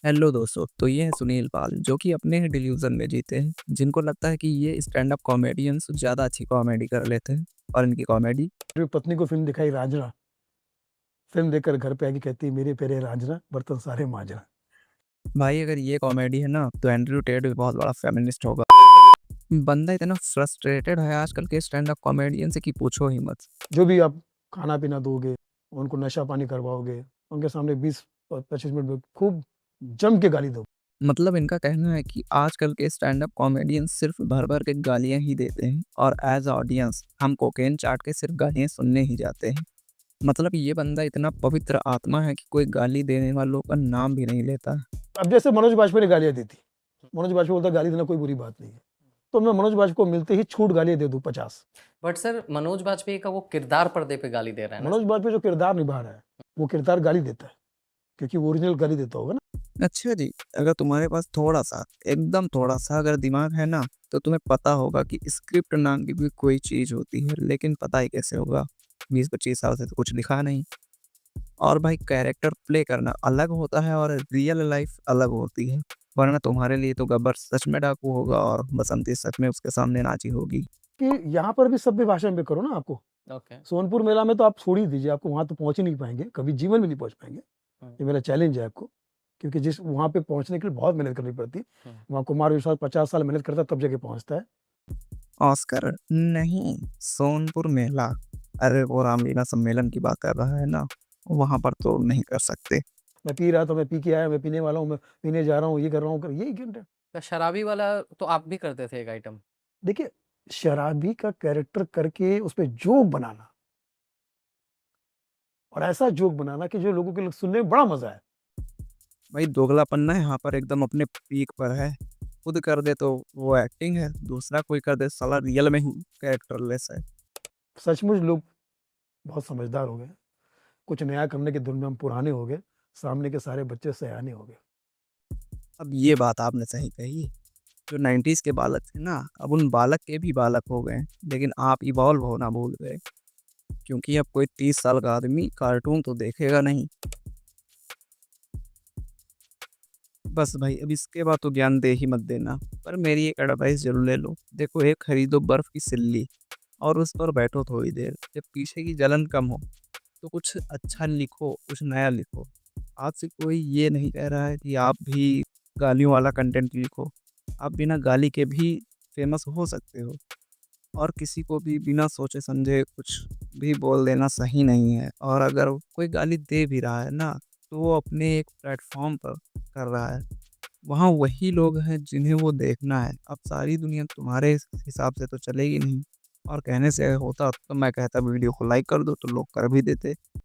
Hello दोस्तों, तो ये है सुनील पाल जो कि अपने ही डिल्यूजन में जीते हैं, जिनको लगता है कि ये स्टैंड अप कॉमेडियंस ज़्यादा अच्छी कॉमेडी कर लेते हैं और इनकी कॉमेडी। मेरी पत्नी को फिल्म दिखाई रांझना। फिल्म देखकर घर पे आके कहती है मेरे प्यारे रांझना बर्तन सारे मांझना। भाई अगर ये कॉमेडी है ना तो एंड्रयू टेड भी बहुत बड़ा फेमिनिस्ट होगा। बंदा इतना फ्रस्ट्रेटेड है आजकल के स्टैंड अप कॉमेडियन से कि पूछो ही मत। जो भी आप खाना पीना दोगे, उनको नशा पानी करवाओगे, उनके सामने 20-25 मिनट में खूब जम के गाली दो। मतलब इनका कहना है कि आजकल के स्टैंड अप कॉमेडियन सिर्फ भर भर के गालियां ही देते हैं और एज ऑडियंस हम कोकेन चाट के सिर्फ गालियां सुनने ही जाते हैं। मतलब ये बंदा इतना पवित्र आत्मा है कि कोई गाली देने वालों का नाम भी नहीं लेता। अब जैसे मनोज बाजपेयी ने गालियां दी थी, मनोज बाजपेयी बोलता गाली देना कोई बुरी बात नहीं है, तो मैं मनोज बाजपेयी को मिलते ही छूट गालियां दे दूं 50। बट सर मनोज वाजपेयी का वो किरदार पर्दे पे गाली दे रहा है ना मनोज बाजपेयी जो किरदार निभा रहा है वो किरदार गाली देता है, क्योंकि वो ओरिजिनल गाली देता होगा ना। अच्छा जी, अगर तुम्हारे पास थोड़ा-सा, एकदम थोड़ा-सा अगर दिमाग है ना, तो तुम्हें पता होगा कि स्क्रिप्ट नाम की भी कोई चीज़ होती है, लेकिन पता ही कैसे होगा? 20-25 साल से तो कुछ लिखा नहीं। और भाई कैरेक्टर प्ले करना अलग होता है और रियल लाइफ़ अलग होती है। वरना तुम्हारे लिए तो गब्बर सच में डाकू होगा और बसंती सच में उसके सामने नाची होगी। कि यहाँ पर भी सभ्य भाषा में करो ना आपको। ओके। सोनपुर मेला में तो आप छोड़ ही दीजिए, आपको वहाँ तो पहुँच ही नहीं पाएँगे, कभी जीवन में नहीं पहुँच पाएँगे। ये मेरा चैलेंज है आपको, क्योंकि जिस वहाँ पे पहुँचने के लिए बहुत मेहनत करनी पड़ती है। वहाँ कुमार विश्वास 50 साल मेहनत करता है तब जाके पहुँचता है। ऑस्कर नहीं, सोनपुर मेला। अरे वो रामलीला सम्मेलन की बात कर रहा है ना, वहाँ पर तो नहीं कर सकते। मैं पी रहा था, मैं पी के आया, मैं पीने वाला हूँ, मैं पीने जा रहा हूँ, ये कर रहा हूँ, यही घंटे। तो शराबी वाला तो आप भी करते थे एक आइटम। देखिए, शराबी का कैरेक्टर करके उसपे जोक बनाना और ऐसा जोक बनाना कि जो लोगों के सुनने में बड़ा मज़ा आए। भाई दोगलापन ना यहाँ पर एकदम अपने पीक पर है। खुद कर दे तो वो एक्टिंग है, दूसरा कोई कर दे साला रियल में ही कैरेक्टरलेस है। सचमुच लोग बहुत समझदार हो गए। कुछ नया करने की धुन में हम पुराने हो गए, सामने के सारे बच्चे सयाने हो गए। अब ये बात आपने सही कही। जो 90s के बालक थे ना, अब उन बालक के भी बालक हो गए, लेकिन आप इवॉल्व होना भूल गए। क्योंकि अब कोई 30 साल का आदमी कार्टून तो देखेगा नहीं। बस भाई अब इसके बाद तो ज्ञान दे ही मत देना, पर मेरी एक एडवाइस ज़रूर ले लो। देखो एक खरीदो बर्फ़ की सिल्ली और उस पर बैठो थोड़ी देर। जब पीछे की जलन कम हो, तो कुछ अच्छा लिखो, कुछ नया लिखो। आपसे कोई ये नहीं कह रहा है कि आप भी गालियों वाला कंटेंट लिखो। आप बिना गाली के भी फ़ेमस हो सकते हो और किसी को भी बिना सोचे समझे कुछ भी बोल देना सही नहीं है। और अगर कोई गाली दे भी रहा है ना, तो वो अपने एक प्लेटफ़ॉर्म पर कर रहा है। वहाँ वही लोग हैं जिन्हें वो देखना है। अब सारी दुनिया तुम्हारे हिसाब से तो चलेगी नहीं और कहने से होता तो मैं कहता वीडियो को लाइक कर दो तो लोग कर भी देते।